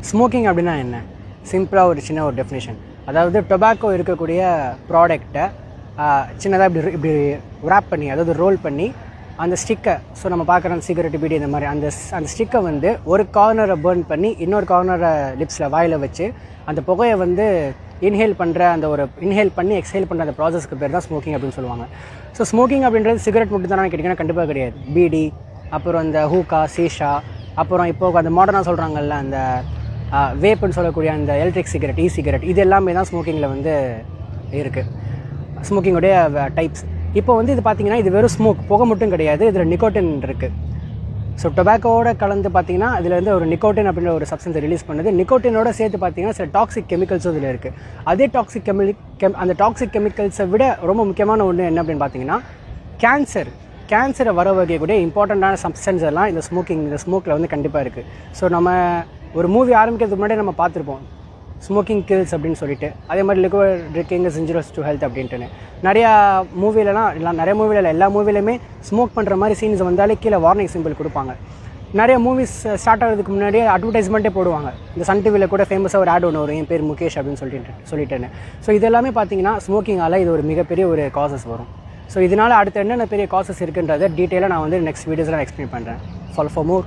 Smoking அப்படின்னா என்ன? சிம்பிளாக ஒரு சின்ன ஒரு டெஃபினேஷன். அதாவது டொபாக்கோ இருக்கக்கூடிய ப்ராடக்டை சின்னதாக இப்படி ரேப் பண்ணி, அதாவது ரோல் பண்ணி அந்த ஸ்டிக்கை, ஸோ நம்ம பார்க்குற அந்த சிகரெட் பீடி இந்த மாதிரி அந்த ஸ்டிக்கை வந்து ஒரு கார்னரை பர்ன் பண்ணி இன்னொரு கார்னரை லிப்ஸில் வாயில் வச்சு அந்த புகையை வந்து இன்ஹேல் பண்ணி எக்ஸ்ஹேல் பண்ணுற அந்த ப்ராசஸ்க்கு பேர் தான் ஸ்மோக்கிங் அப்படின்னு சொல்லுவாங்க. ஸோ ஸ்மோக்கிங் அப்படின்றது சிகரெட் மட்டும் தானே கேட்டிங்கன்னா கண்டிப்பாக கிடையாது. பீடி, அப்புறம் இந்த ஹூக்கா, சீஷா, அப்புறம் இப்போ அந்த மாடர்னாக சொல்கிறாங்கல்ல அந்த வேப்புன்னு சொல்லக்கூடிய அந்த எலக்ட்ரிக் சிகரெட், சிகரெட், இது எல்லாமே தான் ஸ்மோக்கிங்கில் வந்து இருக்குது. ஸ்மோக்கிங்கோடைய டைப்ஸ். இப்போ வந்து இது பார்த்திங்கன்னா இது வெறும் புகை மட்டும் கிடையாது, இதில் நிக்கோட்டின் இருக்குது. ஸோ டொபாக்கோவோட கலந்து பார்த்திங்கன்னா இதில் வந்து ஒரு நிக்கோட்டின் அப்படின்ற ஒரு சப்ஸ்டன்ஸை ரிலீஸ் பண்ணுது. நிக்கோட்டினோட சேர்த்து பார்த்திங்கன்னா சில டாக்ஸிக் கெமிக்கல்ஸும் இதில் இருக்குது. அதே அந்த டாக்ஸிக் கெமிக்கல்ஸை விட ரொம்ப முக்கியமான ஒன்று என்ன அப்படின்னு பார்த்தீங்கன்னா கேன்சரை வர வைக்கக்கூடிய இம்பார்ட்டண்ட்டான சப்ஸ்டன்ஸ் எல்லாம் இந்த ஸ்மோக்கில் வந்து கண்டிப்பாக இருக்குது. ஸோ நம்ம ஒரு மூவி ஆரம்பிக்கிறதுக்கு முன்னாடி நம்ம பார்த்துருப்போம் ஸ்மோக்கிங் கில்ஸ் அப்படின்னு சொல்லிட்டு. அதே மாதிரி liquid drinking is injurious to health அப்படின்ட்டு நிறைய மூவிலலாம் எல்லா மூவிலையுமே ஸ்மோக் பண்ணுற மாதிரி சீன்ஸ் வந்தாலே கீழே வார்னிங் சிம்பிள் கொடுப்பாங்க. நிறைய மூவிஸ் ஸ்டார்ட் ஆகிறதுக்கு முன்னாடியே அட்வர்டைஸ்மெண்ட்டே போடுவாங்க. இந்த சன் டிவியில் கூட ஃபேமஸாக ஒரு ஆட் ஒன்று வரும், என் பேர் முகேஷ் அப்படின்னு சொல்லிட்டேன்னு. ஸோ இது எல்லாமே பார்த்தீங்கன்னா ஸ்மோக்கிங்கால் இது ஒரு மிகப்பெரிய ஒரு காசஸ் வரும். ஸோ இதனால் அடுத்து என்னென்ன பெரிய காசஸ் இருக்குன்றதை டீட்டெயிலாக நான் வந்து நெக்ஸ்ட் வீடியோஸில் எக்ஸ்பிளைன் பண்ணுறேன். For more